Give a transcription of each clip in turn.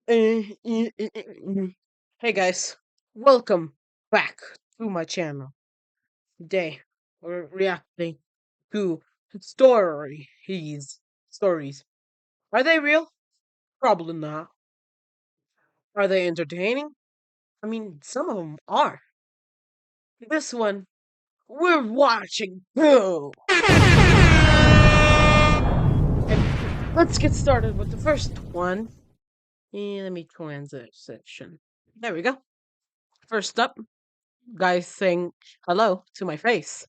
Hey guys, welcome back to my channel. Today we're reacting to stories. Are they real? Probably not. Are they entertaining? I mean, some of them are. This one we're watching through. And let's get started with the first one. And let me transition. There we go. First up, guy saying hello to my face.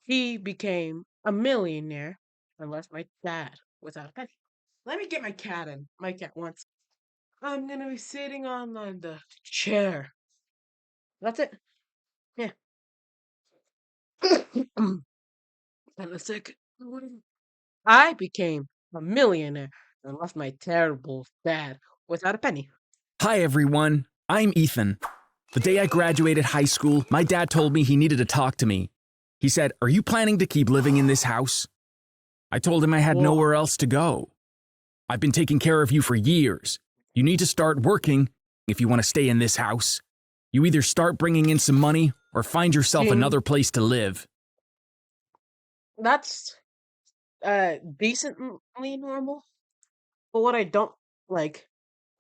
He became a millionaire and left my dad without a penny. Let me get my cat in. My cat wants. I'm gonna be sitting on the chair. That's it. Yeah. And a second. I became a millionaire and left my terrible dad without a penny. Hi everyone, I'm Ethan. The day I graduated high school, my dad told me he needed to talk to me. He said, "Are you planning to keep living in this house?" I told him I had Whoa. nowhere else to go. "I've been taking care of you for years. You need to start working if you want to stay in this house. You either start bringing in some money or find yourself Ding. another place to live." That's decently normal. But what I don't like,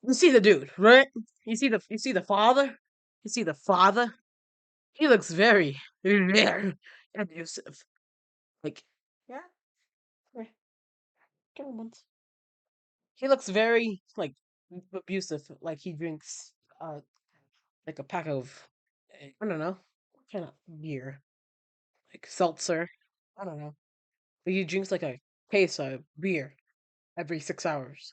you see the dude, right? You see the father? You see the father? He looks very, very abusive. Like, yeah, yeah, give him once. He looks very like abusive. Like he drinks like a pack of I don't know, what kind of beer, like seltzer. I don't know. But he drinks like a case of beer every 6 hours.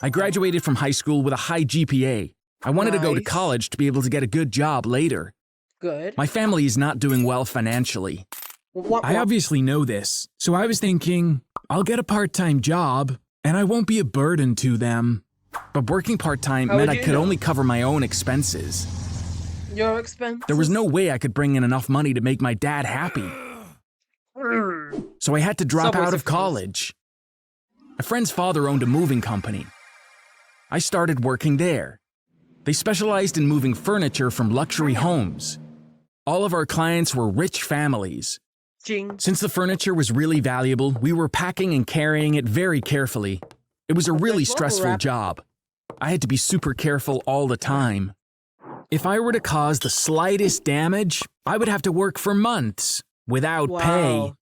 I graduated from high school with a high GPA. I wanted to go to Nice. college to be able to get a good job later. Good. My family is not doing well financially. What? I obviously know this, so I was thinking, I'll get a part-time job, and I won't be a burden to them. But working part-time How meant would I you could know? only cover my own expenses. Your expenses? There was no way I could bring in enough money to make my dad happy, so I had to drop Subway out of Surfers. college. A friend's father owned a moving company. I started working there. They specialized in moving furniture from luxury homes. All of our clients were rich families. Jing. Since the furniture was really valuable, we were packing and carrying it very carefully. It was a really Nice bubble stressful wrap. job. I had to be super careful all the time. If I were to cause the slightest damage, I would have to work for months without pay. Wow.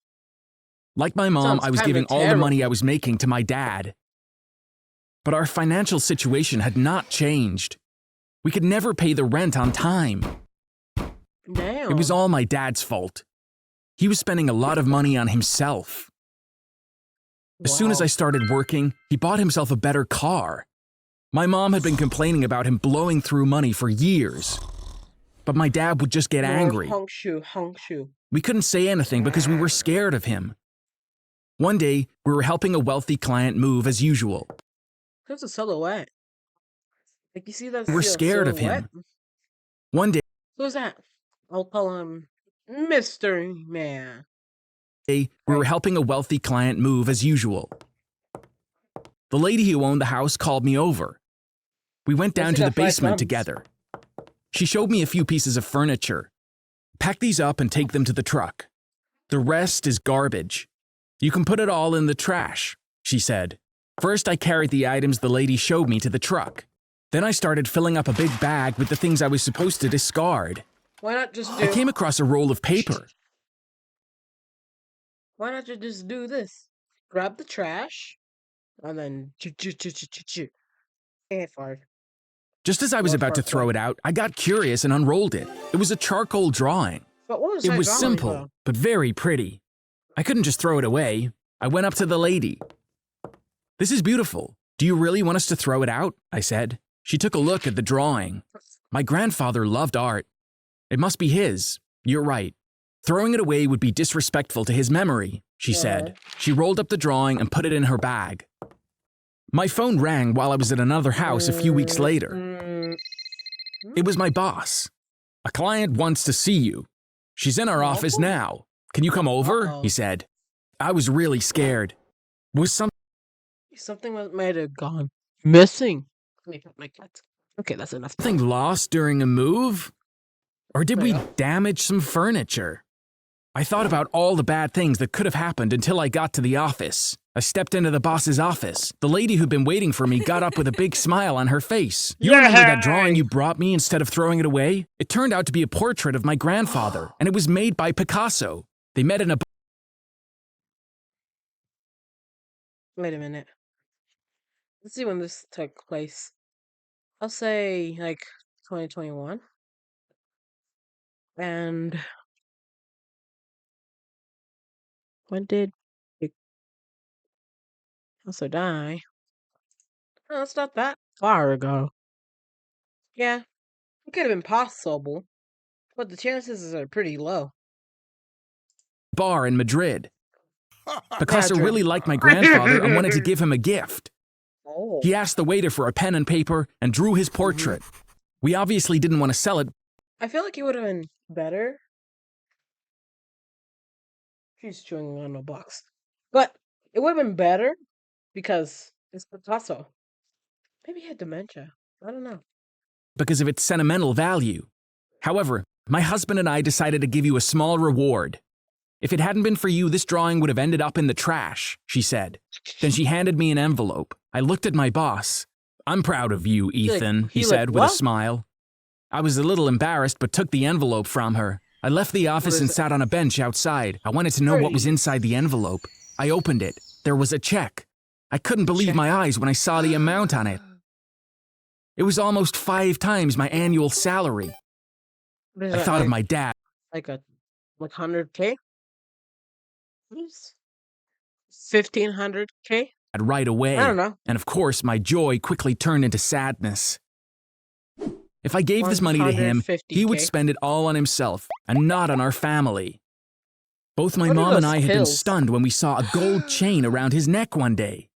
Like my mom, Sounds I was kinda giving all the money I terrible. was making to my dad. But our financial situation had not changed. We could never pay the rent on time. Damn. It was all my dad's fault. He was spending a lot of money on himself. As soon as I Wow. started working, he bought himself a better car. My mom had been complaining about him blowing through money for years. But my dad would just get More angry. Hongshu. We couldn't say anything because we were scared of him. One day, we were helping a wealthy client move as usual. There's a silhouette. Like you see that We're scared of silhouette? him. One day, Who's that? I'll call him Mr. Man. we were Right. helping a wealthy client move as usual. The lady who owned the house called me over. We went down What's to it the got, 5 basement thumbs? together. She showed me a few pieces of furniture. "Pack these up and take them to the truck. The rest is garbage. You can put it all in the trash," she said. First, I carried the items the lady showed me to the truck. Then I started filling up a big bag with the things I was supposed to discard. Why not just I do? came across a roll of paper. Why not you just do this? Grab the trash and then chew. Hey, fart. Just as I was More about to fart throw fart. it out, I got curious and unrolled it. It was a charcoal drawing. But what was It that was drawing, simple, though? but very pretty. I couldn't just throw it away. I went up to the lady. "This is beautiful. Do you really want us to throw it out?" I said. She took a look at the drawing. My grandfather loved art. It must be his. You're right. Throwing it away would be disrespectful to his memory, she said. She rolled up the drawing and put it in her bag. My phone rang while I was at another house a few weeks later. It was my boss. "A client wants to see you. She's in our office now. Can you come over?" he said. I was really scared. Was Something might have gone Missing. Let me pet my cat. Okay, that's enough. Something lost during a move? Or did we Yeah. damage some furniture? I thought about all the bad things that could have happened until I got to the office. I stepped into the boss's office. The lady who'd been waiting for me got up with a big smile on her face. You remember that drawing you brought me instead of throwing it away? It turned out to be a portrait of my grandfather, and it was made by Picasso. They met in a Wait a minute. Let's see when this took place. I'll say like 2021. And when did Picasso die? Oh, it's not that far ago. Yeah, it could have been possible, but the chances are pretty low. bar in Madrid. Picasso Madrid. really liked my grandfather and wanted to give him a gift. Oh. He asked the waiter for a pen and paper and drew his portrait. We obviously didn't want to sell it. I feel like it would have been better. She's chewing on a box. But it would have been better because it's Picasso. Maybe he had dementia. I don't know. Because of its sentimental value. However, my husband and I decided to give you a small reward. If it hadn't been for you, this drawing would have ended up in the trash, she said. Then she handed me an envelope. I looked at my boss. I'm proud of you, Ethan, he said with a smile. I was a little embarrassed, but took the envelope from her. I left the office and sat on a bench outside. I wanted to know what was inside the envelope. I opened it. There was a check. I couldn't believe my eyes when I saw the amount on it. It was almost 5 times my annual salary. What is I that, thought of my dad. like 100K? 1,500K? Right away. I don't know. And of course, my joy quickly turned into sadness. If I gave this money to him, he would 150K. spend it all on himself and not on our family. Both my What are mom and those I had been pills? stunned when we saw a gold chain around his neck one day.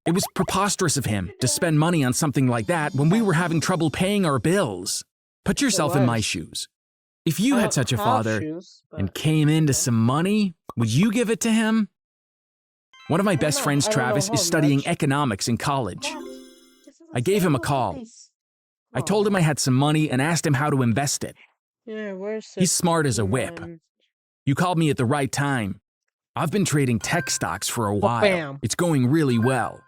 It was preposterous of him to spend money on something like that when we were having trouble paying our bills. Put yourself in my was. shoes. If you I had such a don't have father shoes, and but- came into some money, would you give it to him? One of my best know. friends, I don't know Travis, how is studying much. economics in college. This is I gave him a call. place. I told him I had some money and asked him how to invest it. Yeah, where's He's smart as a whip. You called me at the right time. I've been trading tech stocks for a while. Bam. It's going really well.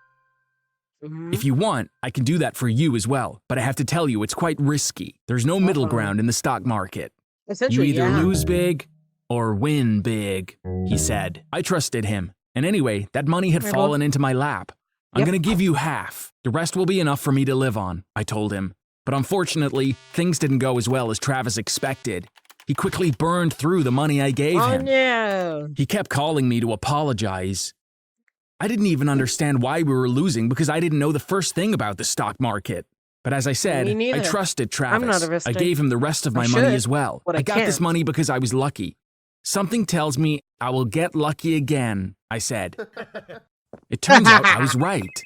Mhm. If you want, I can do that for you as well, but I have to tell you, it's quite risky. There's no middle ground in the stock market. You Essentially, either yeah. lose big or win big, he said. I trusted him. And anyway, that money had Hey, fallen into my lap. I'm Yep. going to give you half. The rest will be enough for me to live on, I told him. But unfortunately, things didn't go as well as Travis expected. He quickly burned through the money I gave Oh him. no! He kept calling me to apologize. I didn't even understand why we were losing because I didn't know the first thing about the stock market. But as I said, Me I neither. trusted I'm not Travis. I investing. gave him the rest of I my money should, as well. but I I got this can't. money because I was lucky. Something tells me I will get lucky again, I said. It turns out I was right.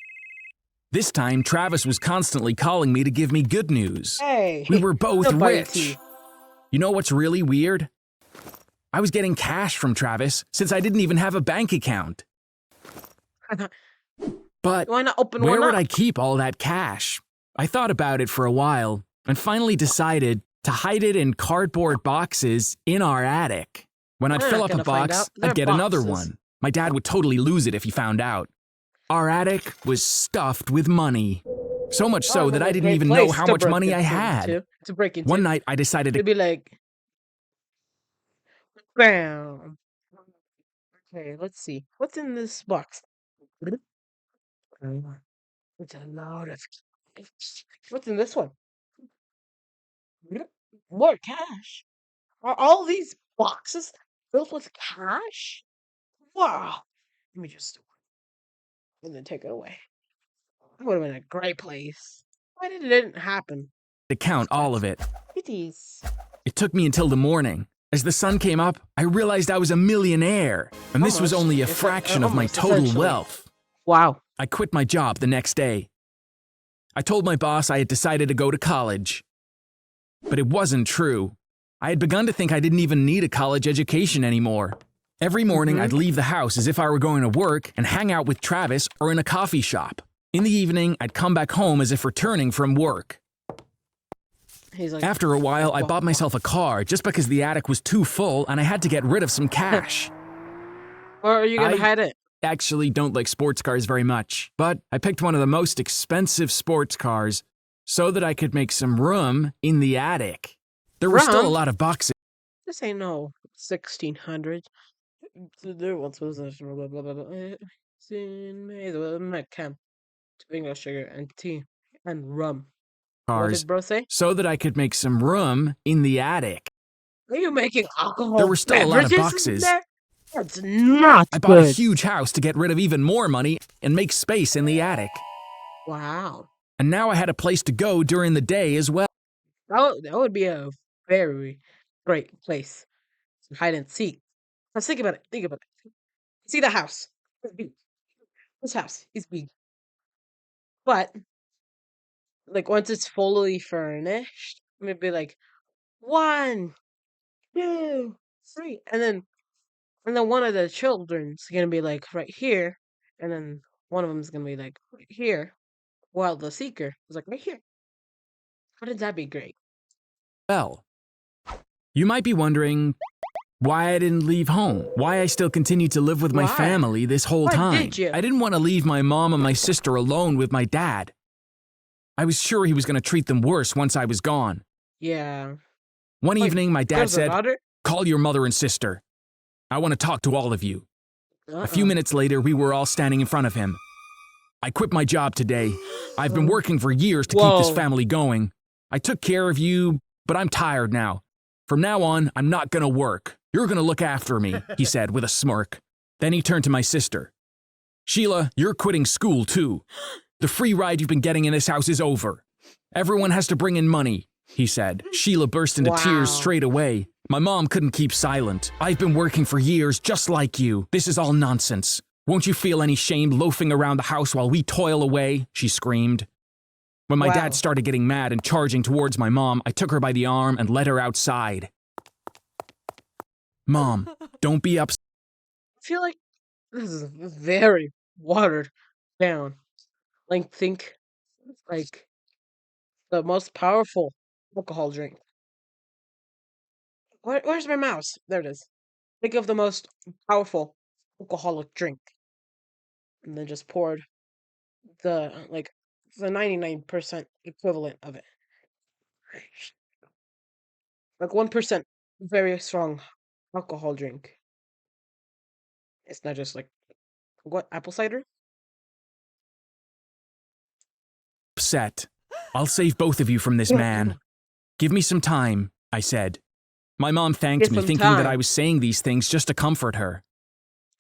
This time, Travis was constantly calling me to give me good news. Hey, We were both no bite rich. tea. You know what's really weird? I was getting cash from Travis since I didn't even have a bank account. But Why not open where one would up? I keep all that cash? I thought about it for a while and finally decided to hide it in cardboard boxes in our attic. When I'd They're fill not up a gonna find box, out. They're I'd get another boxes. one. My dad would totally lose it if he found out. Our attic was stuffed with money. So much so Oh, that what I a didn't great even know place how to much break money I into, had. To break into. One night, I decided to It'd be like, bam. Okay, let's see. What's in this box? It's a lot of. What's in this one? More cash. Are all these boxes filled with cash? Wow. Let me just and then take it away. That would have been a great place. Why did it didn't happen? count all of it. It is. It took me until the morning. As the sun came up, I realized I was a millionaire, and this was Almost. only a It's like- fraction of my almost, total essentially. wealth. Wow. I quit my job the next day. I told my boss I had decided to go to college. But it wasn't true. I had begun to think I didn't even need a college education anymore. Every morning, Mhm. I'd leave the house as if I were going to work and hang out with Travis or in a coffee shop. In the evening, I'd come back home as if returning from work. He's like, After a while, I bought myself a car just because the attic was too full and I had to get rid of some cash. where are you gonna I- hide it? Actually don't like sports cars very much, but I picked one of the most expensive sports cars so that I could make some room in the attic. There were still a Room? lot of boxes. This ain't no 1600. There once was a blah blah blah blah. Soon may the Met camp, bingo sugar and tea and rum. What Cars did bro say? so that I could make some room in the attic. Are you making alcohol? There were still a lot of beverages in boxes. there? That's not I bought a good. huge house to get rid of even more money and make space in the attic. Wow. And now I had a place to go during the day as well. That would be a very great place to hide and seek. Let's think about it. Think about it. See the house. It's big. This house is big. But like once it's fully furnished, maybe like 1, 2, 3, and then one of the children's gonna be like right here, and then one of them's gonna be like right here, while the seeker is like right here. Wouldn't that be great? Well, you might be wondering why I didn't leave home, why I still continued to live with my Why? family this whole Why time. did you? I didn't want to leave my mom and my sister alone with my dad. I was sure he was going to treat them worse once I was gone. Yeah. One Wait, evening, my dad There's a said, daughter? "Call your mother and sister. I want to talk to all of you." A few Uh-uh. minutes later, we were all standing in front of him. "I quit my job today. I've been working for years to keep this Whoa. family going. I took care of you, but I'm tired now. From now on, I'm not gonna work. You're gonna look after me," he said with a smirk. Then he turned to my sister. "Sheila, you're quitting school too. The free ride you've been getting in this house is over. Everyone has to bring in money," he said. Sheila burst into tears Wow. straight away. My mom couldn't keep silent. "I've been working for years just like you. This is all nonsense. Won't you feel any shame loafing around the house while we toil away?" she screamed. When my Wow. dad started getting mad and charging towards my mom, I took her by the arm and led her outside. "Mom, don't be upset." I feel like this is very watered down. Like think like the most powerful alcohol drink. Where's my mouse? There it is. Think of the most powerful alcoholic drink, and then just poured the 99% equivalent of it. Like 1% very strong alcohol drink. It's not just like what apple cider? "I'll save both of you from this man. Give me some time," I said. My mom thanked Give me, him thinking that time. I was saying these things just to comfort her.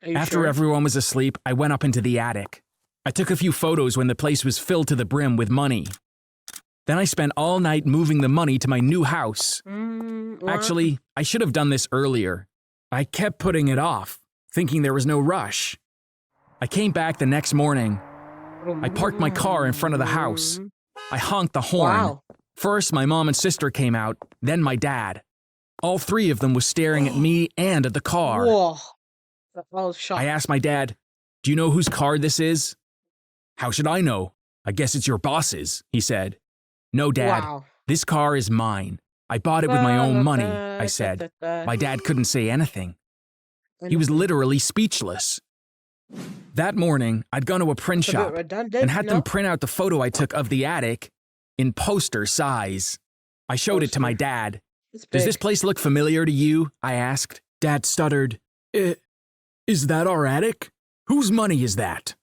Are you After sure? everyone was asleep, I went up into the attic. I took a few photos when the place was filled to the brim with money. Then I spent all night moving the money to my new house. What? Actually, I should have done this earlier. I kept putting it off, thinking there was no rush. I came back the next morning. I parked my car in front of the house. I honked the horn. Wow. First, my mom and sister came out, then my dad. All three of them were staring at me and at the car. Whoa. I was shocked. I asked my dad, "Do you know whose car this is?" "How should I know? I guess it's your boss's," he said. "No, Dad. Wow. This car is mine. I bought it with my own money," I said. My dad couldn't say anything. He was literally speechless. That morning, I'd gone to a print It's a bit shop redundant, and had no? them print out the photo I took of the attic in poster size. I showed it to my Poster. dad. It's "Does big. this place look familiar to you?" I asked. Dad stuttered. Is that our attic? Whose money is that?"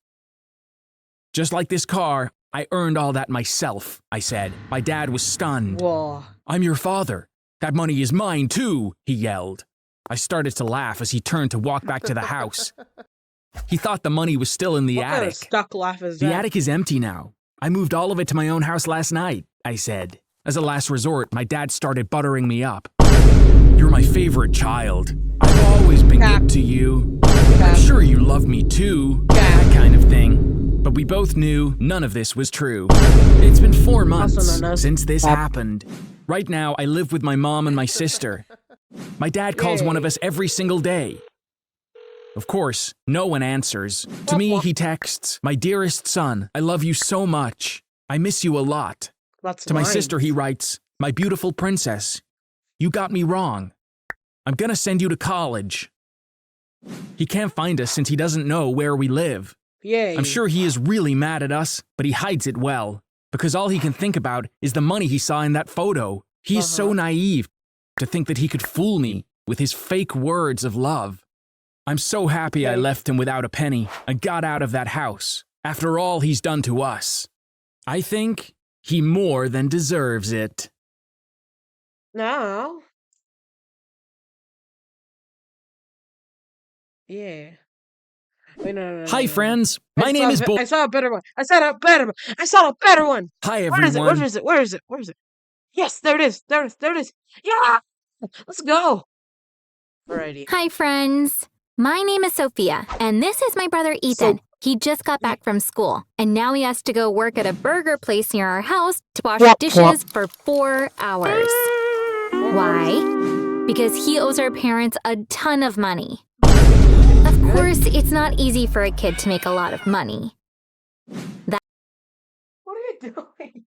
"Just like this car, I earned all that myself," I said. My dad was stunned. Whoa. "I'm your father. That money is mine too," he yelled. I started to laugh as he turned to walk back to the house. He thought the money was still in the What kind of attic. stuck laugh is "The that? attic is empty now. I moved all of it to my own house last night," I said. As a last resort, my dad started buttering me up. "You're my favorite child. I've always been Cap. good to you. Cap. I'm sure you love me too." That kind of thing. But we both knew none of this was true. It's been 4 months Also known as since this Cap. happened. Right now, I live with my mom and my sister. My dad calls one of us every single day. Of course, no one answers. To me, he texts, "My dearest son, I love you so much. I miss you a lot." That's To my nice. sister, he writes, "My beautiful princess, you got me wrong. I'm gonna send you to college." He can't find us since he doesn't know where we live. Yay. I'm sure he is really mad at us, but he hides it well, because all he can think about is the money he saw in that photo. He is so naive to think that he could fool me with his fake words of love. I'm so happy I left him without a penny and got out of that house, after all he's done to us. I think he more than deserves it. No. Yeah. Wait, no. Hi, friends. My name is Bo. I saw a better one. I saw a better one. Hi, Where is it? everyone. Where is it? Yes, there it is. There it is. Yeah! Let's go. Alrighty. Hi, friends. My name is Sophia, and this is my brother Ethan. He just got back from school, and now he has to go work at a burger place near our house to wash dishes for 4 hours. Why? Because he owes our parents a ton of money. Of course, it's not easy for a kid to make a lot of money. What are you doing?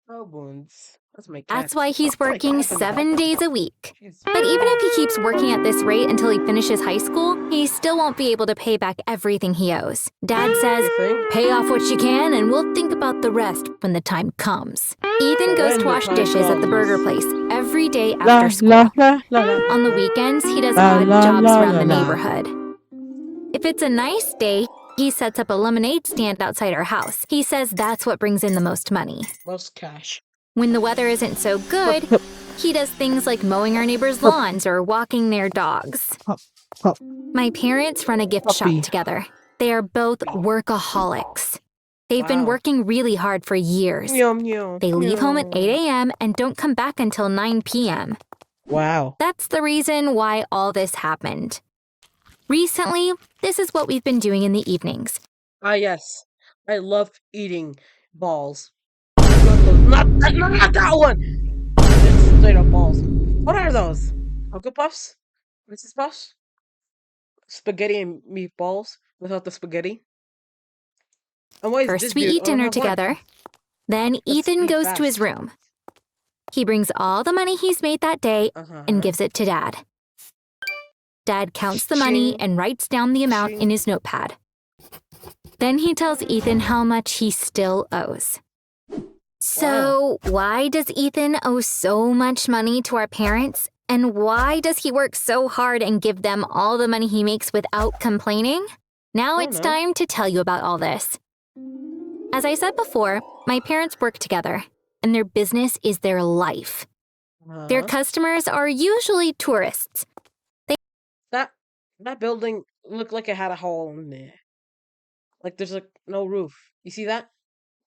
Oh, Boons. That's my cat. That's why he's working 7 days a week. Jeez. But even if he keeps working at this rate until he finishes high school, he still won't be able to pay back everything he owes. Dad says, You think? pay off what you can and we'll think about the rest when the time comes. Ethan goes When to the wash time dishes at the comes. burger place every day after school. On the weekends, he does odd jobs around the neighborhood. If it's a nice day, he sets up a lemonade stand outside our house. He says that's what brings in the most money. Most cash. When the weather isn't so good, he does things like mowing our neighbors' lawns or walking their dogs. My parents run a gift Puppy. shop together. They are both workaholics. They've been Wow. working really hard for years. Yum, yum. They leave home at yum. 8 a.m. and don't come back until 9 p.m. Wow. That's the reason why all this happened. Recently, this is what we've been doing in the evenings. Ah, yes. I love eating balls. Not that one! It's straight up balls. What are those? Cocoa Puffs? Reese's Puffs? Spaghetti and meatballs without the spaghetti? And why is this First, we dude- eat oh, dinner have one. together. Then Let's Ethan eat goes to his fast. room. He brings all the money he's made that day and gives it to Dad. Dad counts the money Ching. and writes down the amount in his notepad. Then he tells Ethan how much he still owes. So, why does Ethan owe so much money to our parents? And why does he work so hard and give them all the money he makes without complaining? Now I it's don't know. time to tell you about all this. As I said before, my parents work together, and their business is their life. Their Uh-huh. customers are usually tourists. That building looked like it had a hole in there. Like there's like no roof. You see that?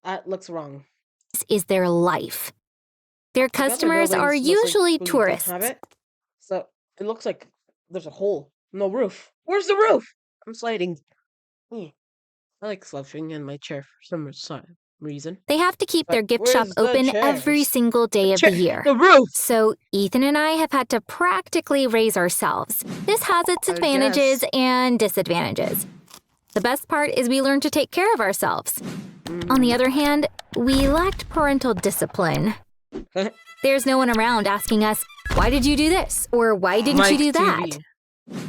That looks wrong. This is their life. Their The other customers are buildings looks like usually we don't tourists. have it. So it looks like there's a hole. No roof. Where's the roof? I'm sliding. I like slouching in my chair for some reason. They have to keep their But gift shop where's the open every chairs? single day of the year. The roof. So Ethan and I have had to practically raise ourselves. This has its I advantages guess. and disadvantages. The best part is we learn to take care of ourselves. On the other hand, we lacked parental discipline. There's no one around asking us, why did you do this? Or why didn't you Mike do that? TV.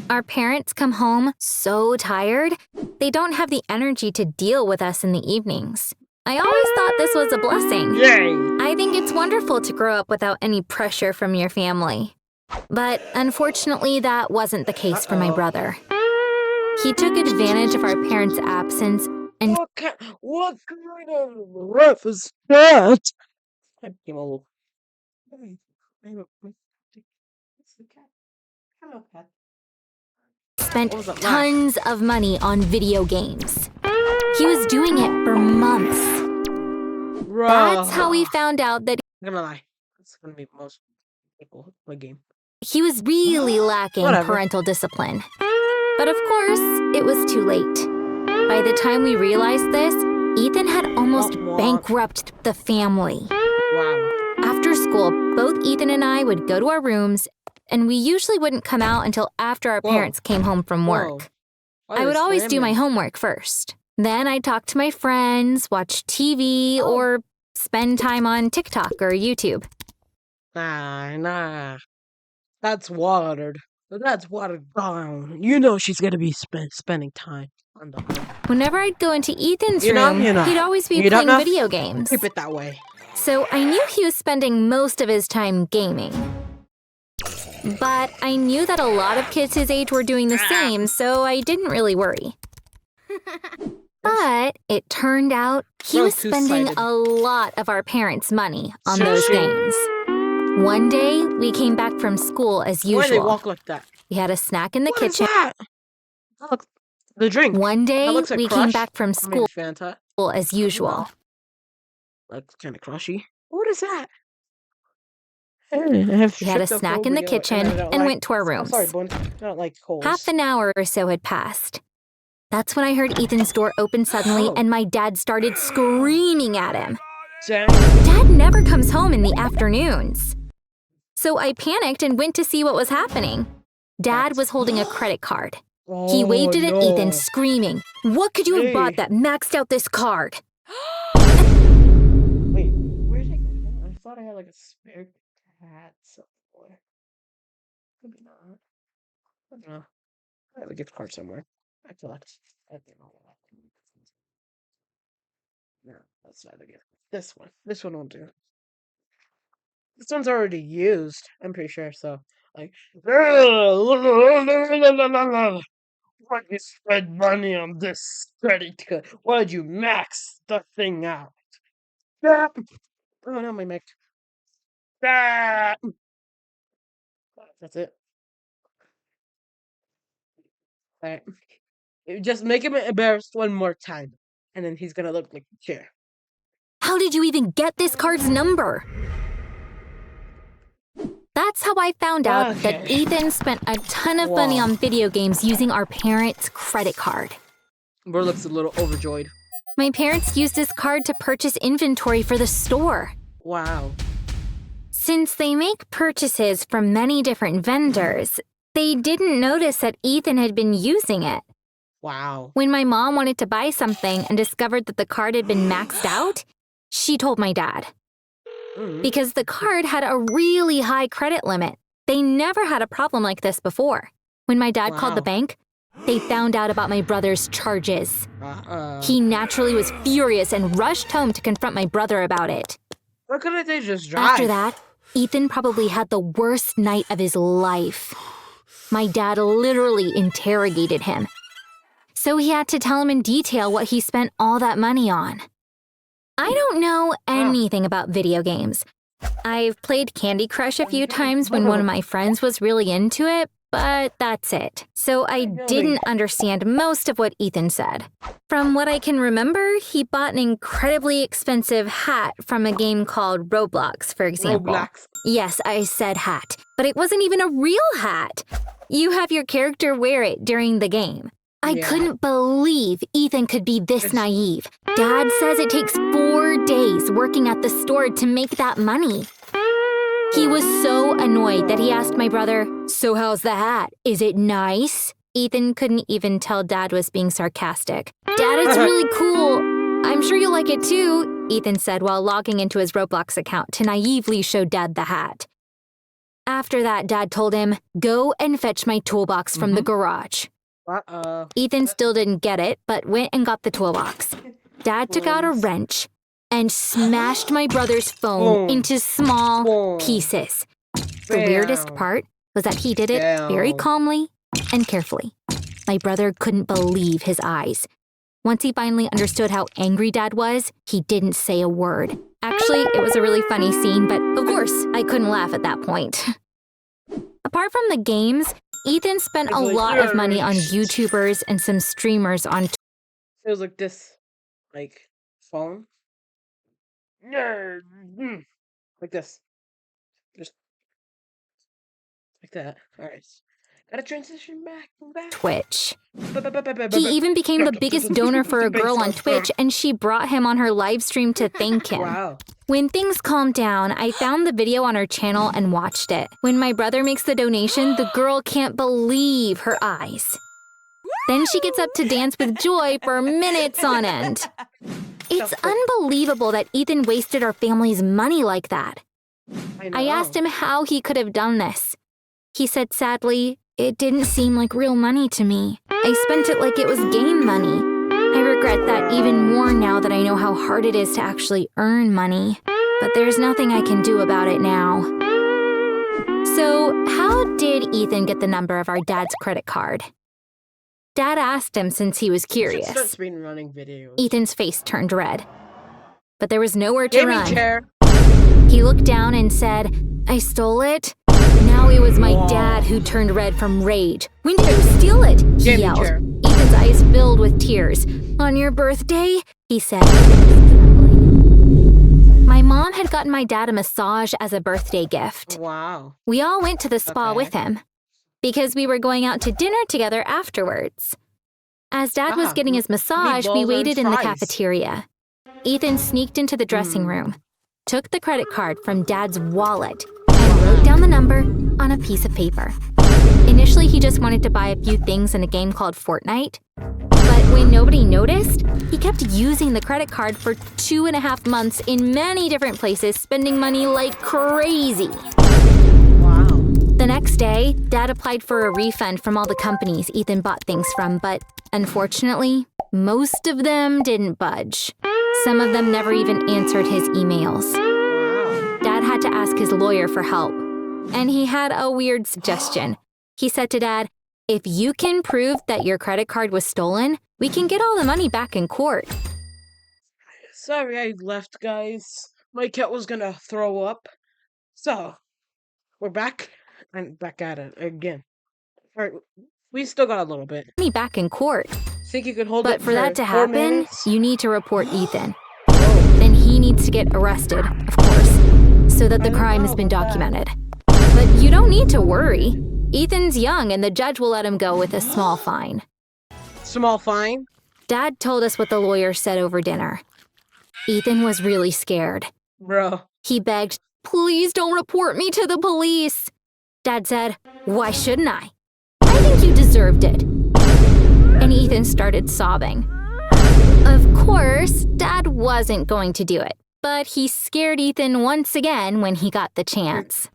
Our parents come home so tired, they don't have the energy to deal with us in the evenings. I always thought this was a blessing. Yay! I think it's wonderful to grow up without any pressure from your family. But unfortunately, that wasn't the case for my brother. He took advantage of our parents' absence and What kind of roof is that? I became a little. Hello, cat. spent What was that laugh? tons of money on video games. He was doing it for months. That's how we found out that I'm gonna lie. It's gonna be most people who play game. he was really lacking Whatever. parental discipline. But of course, it was too late. By the time we realized this, Ethan had almost Womp womp. bankrupted the family. Wow. After school, both Ethan and I would go to our rooms and we usually wouldn't come out until after our Whoa. parents came home from Whoa. work. Why are I they would always do my slamming? homework first. Then I'd talk to my friends, watch TV, Oh. or spend time on TikTok or YouTube. Nah. That's watered. That's watered down. You know she's gonna be spending time on the home. Whenever I'd go into Ethan's You know, room, you know. he'd always be You don't playing know? video games. Keep it that way. So I knew he was spending most of his time gaming. But I knew that a lot of kids his age were doing the same, so I didn't really worry. But it turned out he Bro, was spending two-sided. a lot of our parents' money on Sure. those games. One day, we came back from school as Why they usual. walk like that? We had a snack in the What is kitchen. that? That looks, the drink. One day, That looks like we Crush. came back from Or maybe school Fanta. as usual. Looks kind of crushy. What is that? We had a snack in the kitchen and went to our I'm rooms. sorry, Boone. I don't like coals. Half an hour or so had passed. That's when I heard Ethan's door open suddenly Oh. and my dad started screaming at him. Dang. Dad never comes home in the afternoons. So I panicked and went to see what was happening. Dad was holding a credit card. He waved it at no. Ethan, screaming, "What could you have Hey. bought that maxed out this card?" Wait, where did I get that? I thought I had like a spare cat somewhere. Maybe not. I don't know. I have a gift card somewhere. I feel like I don't know. No, that's not the gift. This one. This one won't do. This one's already used. I'm pretty sure. So, like, why'd you spend money on this credit card? Why'd you max the thing out? Ah! Oh no, my mic. Ah! That's it. Alright. Just make him embarrassed one more time, and then he's gonna look like a chair. How did you even get this card's number? That's how I found out that Okay. Ethan spent a ton of money Whoa. on video games using our parents' credit card. Bro looks a little overjoyed. My parents used this card to purchase inventory for the store. Wow. Since they make purchases from many different vendors, they didn't notice that Ethan had been using it. Wow. When my mom wanted to buy something and discovered that the card had been maxed out, she told my dad. Mm. Because the card had a really high credit limit. They never had a problem like this before. When my dad called the Wow. bank, they found out about my brother's charges. Uh-uh. He naturally was furious and rushed home to confront my brother about it. Why couldn't they just drive? After that, Ethan probably had the worst night of his life. My dad literally interrogated him. So he had to tell him in detail what he spent all that money on. I don't know anything about video games. I've played Candy Crush a few times when one of my friends was really into it, but that's it. So I didn't understand most of what Ethan said. From what I can remember, he bought an incredibly expensive hat from a game called Roblox, for example. Roblox. Yes, I said hat, but it wasn't even a real hat. You have your character wear it during the game. I Yeah. couldn't believe Ethan could be this naive. Dad says it takes 4 days working at the store to make that money. He was so annoyed that he asked my brother, "So how's the hat? Is it nice?" Ethan couldn't even tell Dad was being sarcastic. "Dad, it's really cool. I'm sure you'll like it too," Ethan said while logging into his Roblox account to naively show Dad the hat. After that, Dad told him, "Go and fetch my toolbox from the garage." Uh-uh. Ethan still didn't get it, but went and got the toolbox. Dad took out a Bones. wrench and smashed my brother's phone Boom. into small Boom. pieces. The weirdest Bam. part was that he did it very Bam. calmly and carefully. My brother couldn't believe his eyes. Once he finally understood how angry Dad was, he didn't say a word. Actually, it was a really funny scene, but of course, I couldn't laugh at that point. Apart from the games, Ethan spent a It's like, lot of money on "Yes." YouTubers and some streamers on It was like this, like, phone. Nerd. Like this. Just like that. Alright. Gotta transition back. Twitch. He even became the biggest donor for a girl on Twitch, and she brought him on her live stream to thank him. Wow. When things calmed down, I found the video on her channel and watched it. When my brother makes the donation, the girl can't believe her eyes. Then she gets up to dance with joy for minutes on end. It's unbelievable that Ethan wasted our family's money like that. I asked him how he could have done this. He said sadly, "It didn't seem like real money to me. I spent it like it was game money. I regret that even more now that I know how hard it is to actually earn money. But there's nothing I can do about it now." So, how did Ethan get the number of our dad's credit card? Dad asked him since he was Start curious. speedrunning videos. Ethan's face turned red. But there was nowhere to Gaming run. chair. He looked down and said, "I stole it?" Now it was my dad who turned red from rage. "When did you steal it?" he Gaming yelled. chair. Ethan's eyes filled with tears. "On your birthday?" he said. My mom had gotten my dad a massage as a birthday gift. Wow. We all went to the spa Okay. with him because we were going out to dinner together afterwards. As Dad was getting his massage, we meatballs and waited in the fries. cafeteria. Ethan sneaked into the dressing room, took the credit card from Dad's wallet, and wrote down the number on a piece of paper. Initially, he just wanted to buy a few things in a game called Fortnite. But when nobody noticed, he kept using the credit card for 2.5 months in many different places, spending money like crazy. Wow. The next day, Dad applied for a refund from all the companies Ethan bought things from, but unfortunately, most of them didn't budge. Some of them never even answered his emails. Wow. Dad had to ask his lawyer for help, and he had a weird suggestion. He said to Dad, "If you can prove that your credit card was stolen, we can get all the money back in court." Sorry I left, guys. My cat was gonna throw up. So, we're back. I'm back at it again. Alright, we still got a little bit. Money back in court. Think you could hold But it for that to 4 happen, minutes? you need to report Ethan. Then he needs to get arrested, of course, so that the I don't crime know has been about that. documented. But you don't need to worry. Ethan's young and the judge will let him go with a small fine. Small fine? Dad told us what the lawyer said over dinner. Ethan was really scared. Bro. He begged, "Please don't report me to the police." Dad said, "Why shouldn't I? I think you deserved it." And Ethan started sobbing. Of course, Dad wasn't going to do it, but he scared Ethan once again when he got the chance.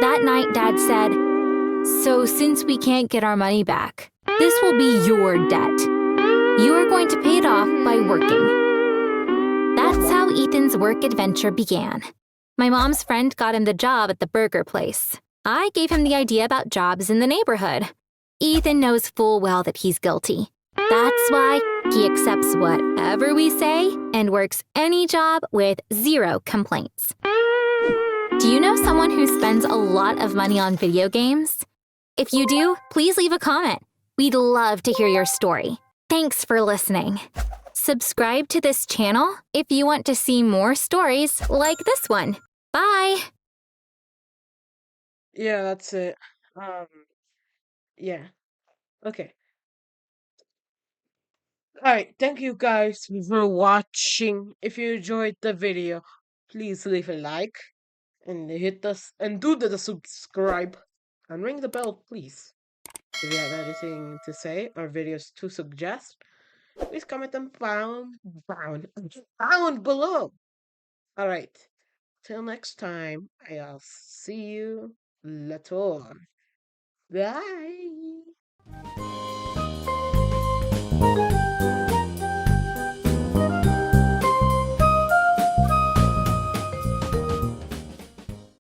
That night, Dad said, "So since we can't get our money back, this will be your debt. You are going to pay it off by working." That's how Ethan's work adventure began. My mom's friend got him the job at the burger place. I gave him the idea about jobs in the neighborhood. Ethan knows full well that he's guilty. That's why he accepts whatever we say and works any job with 0 complaints. Do you know someone who spends a lot of money on video games? If you do, please leave a comment. We'd love to hear your story. Thanks for listening. Subscribe to this channel if you want to see more stories like this one. Bye! Yeah, that's it. Yeah. Okay. Alright, thank you guys for watching. If you enjoyed the video, please leave a like and hit us and do the subscribe and ring the bell, please. If you have anything to say or videos to suggest, please comment them down below. Alright. Till next time, I'll see you later. Bye.